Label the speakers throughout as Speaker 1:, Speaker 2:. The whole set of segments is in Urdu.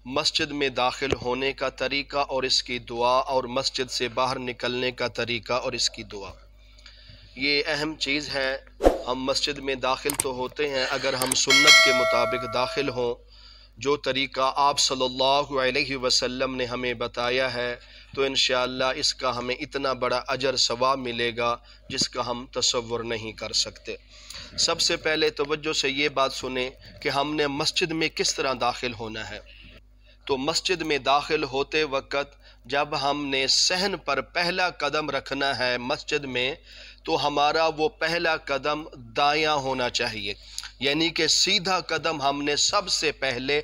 Speaker 1: مسجد میں داخل ہونے کا طریقہ اور اس کی دعا، اور مسجد سے باہر نکلنے کا طریقہ اور اس کی دعا، یہ اہم چیز ہے۔ ہم مسجد میں داخل تو ہوتے ہیں، اگر ہم سنت کے مطابق داخل ہوں، جو طریقہ آپ صلی اللہ علیہ وسلم نے ہمیں بتایا ہے، تو انشاءاللہ اس کا ہمیں اتنا بڑا اجر ثواب ملے گا جس کا ہم تصور نہیں کر سکتے۔ سب سے پہلے توجہ سے یہ بات سنیں کہ ہم نے مسجد میں کس طرح داخل ہونا ہے۔ تو مسجد میں داخل ہوتے وقت جب ہم نے صحن پر پہلا قدم رکھنا ہے مسجد میں، تو ہمارا وہ پہلا قدم دایاں ہونا چاہیے، یعنی کہ سیدھا قدم ہم نے سب سے پہلے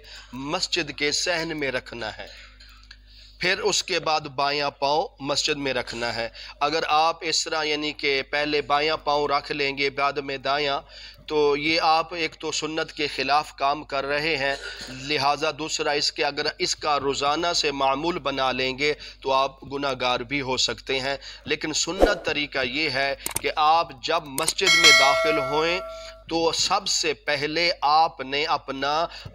Speaker 1: مسجد کے صحن میں رکھنا ہے، پھر اس کے بعد بایاں پاؤں مسجد میں رکھنا ہے۔ اگر آپ اس طرح یعنی کہ پہلے بایاں پاؤں رکھ لیں گے بعد میں دایاں، تو یہ آپ ایک تو سنت کے خلاف کام کر رہے ہیں، لہٰذا دوسرا اس کے اگر اس کا روزانہ سے معمول بنا لیں گے تو آپ گناہ گار بھی ہو سکتے ہیں۔ لیکن سنت طریقہ یہ ہے کہ آپ جب مسجد میں داخل ہوئیں تو سب سے پہلے آپ نے اپنا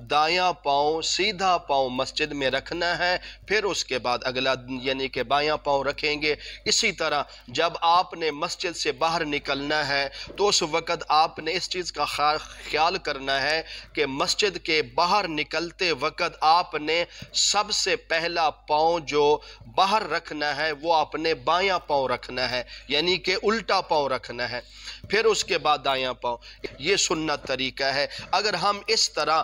Speaker 1: دایاں پاؤں سیدھا پاؤں مسجد میں رکھنا ہے، پھر اس کے بعد اگلا یعنی کہ بایاں پاؤں رکھیں گے۔ اسی طرح جب آپ نے مسجد سے باہر نکلنا ہے تو اس وقت آپ نے اس چیز کا خیال کرنا ہے کہ مسجد کے باہر نکلتے وقت آپ نے سب سے پہلا پاؤں جو باہر رکھنا ہے وہ اپنے بایاں پاؤں رکھنا ہے، یعنی کہ الٹا پاؤں رکھنا ہے، پھر اس کے بعد دایاں پاؤں۔ یہ سنت طریقہ ہے۔ اگر ہم اس طرح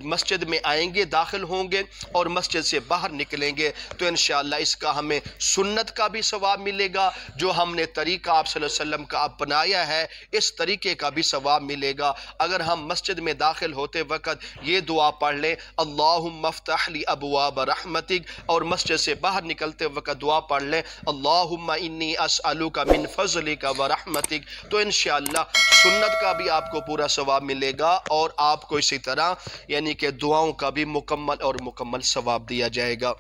Speaker 1: مسجد میں آئیں گے، داخل ہوں گے اور مسجد سے باہر نکلیں گے تو انشاءاللہ اس کا ہمیں سنت کا بھی ثواب ملے گا، جو ہم نے طریقہ آپ صلی اللہ علیہ وسلم کا اپنایا ہے اس طریقے کا بھی ثواب ملے گا۔ اگر ہم مسجد میں داخل ہوتے وقت یہ دعا پڑھ لیں اللہم افتح لی ابواب رحمتک، اور مسجد سے باہر نکلتے وقت دعا پڑھ لیں اللہم انی اسألک من فضلک ورحمتک، تو انشاءاللہ سنت کا بھی آپ کو پورا ثواب ملے گا اور آپ کو اسی طرح یعنی کہ دعاؤں کا بھی مکمل ثواب دیا جائے گا۔